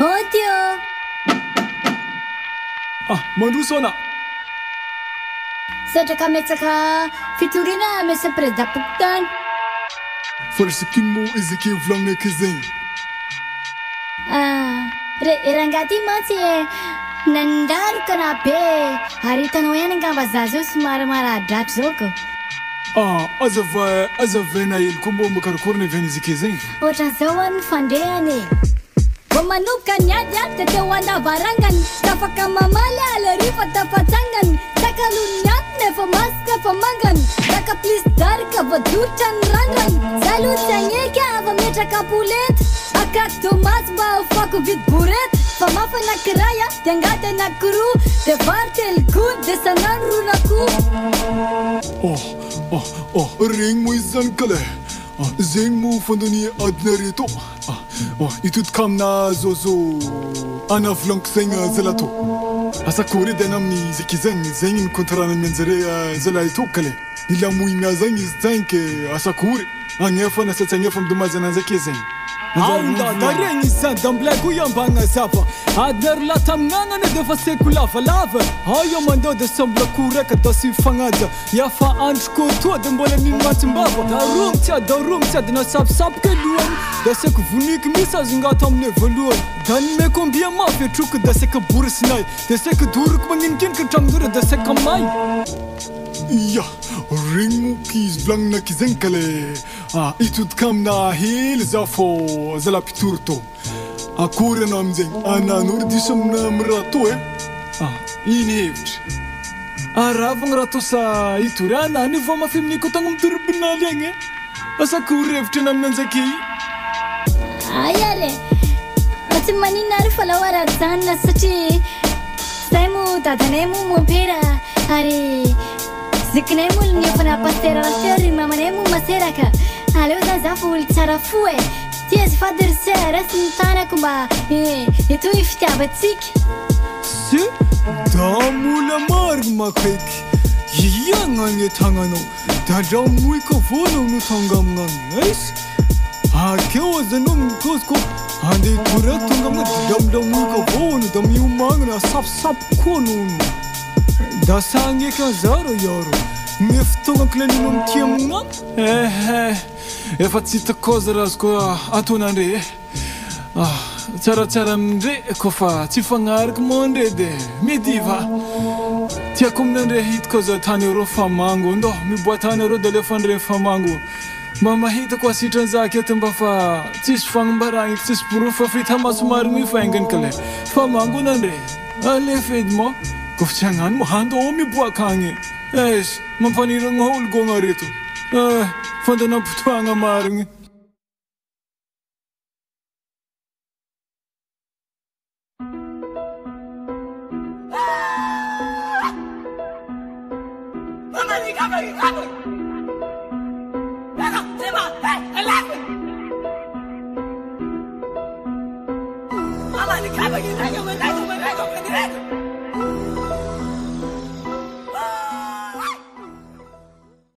Odio. Mandroso ana. Satraka metsaka fitoriana mesa président-pokotany. Farisikin mo iziki volagna ake zegny. Rangahy ty mantsy nandalo kana be ary hitanao ihany angamba za zao somary maradratra zao ko. Azavaina hely koa mbô makarakôry ny aviany izy ake zegny. Ohatran'izao any fandrehany vao manomboka niady aty teo andavarangany tafaka mamaly alarifa tafatsangany takalony aty nefa masaka fa mangany taka plisdarika voadolotra ny randrany zalotsy agneka ava metraka polenta akaky tomaty mba afako vidy borety fa mafa anakiraya de angady anakiroa de vary telogony de sanany ronako. Regny mo izy zany kale zegny mo fandony adina reto itodika amina zozo ana volaniko zegny zalato asakory edy ana amin'ny izy ake zegny ny contrat-na aminjare zala ito kale ilamoigna zegny izy zegny ke asakory agnefa na satsy agnefa midomazy ananjy ake zegny. Da regny izy zany da mbilako iambagna zava adinaro latamingnana de fa seko lavalava ayo mandeha de sambla koreka da sy fagnaja iafa androko toa de mbola nino mantsimbava da romitsy ady nasapisapiky alohany da seko voniky misy azongato aminay voalohany da nimeko ambia mafy atroko da seka borisinay de seka doroko magninikinika hatramindora da seka may. Ya regny moky izy volagninaki zegny kale itodika amina hely za fô zala-pitoro tô akory anao amin'izegny anan'olo diso amina mirato iny hevitra aravagna raha tô sa itory anany vao mafiminiko tagna amin'ny tribinaly agny asakory hevitra ana aminanjake Ayare tsy manina ary fa laoara zanona satria zay mo dadanay mo mompera ary zikinay mo nefa napastera rasy mamanay mo maseraka aleo zany za fa olo tsara fo tia zy fadirisera sy ny tanako mba ito ifitiavatsika sy da mola mariny makaiky iagnany tagnanao da ndra moika vonao no tonga aminany aisy akeo azanao mikosiko andeha toreto tonga aminay lamlamoika vono da miomagna sapisapi koa nono da sagneky anzaro yaro nefa tonga ankilanino amity aminany efa tsy hitako koza raha azoko atonandre tsaratsara amindre kofa tsy fagnariko mondre de mediva tiako aminandre hitako za tany arô famango ndo miboatany arô de lefandre famango mba mahitako asitran'zaka eto mba fa tsisy fagnambaragny tsisy borofa fita masomary mifaingany kale famango nandre alefa edy mo kofa tsy hagnano mo hando miboaka agny mampaniragna olo gôna reto fandanam-potoagna marigny. Mama,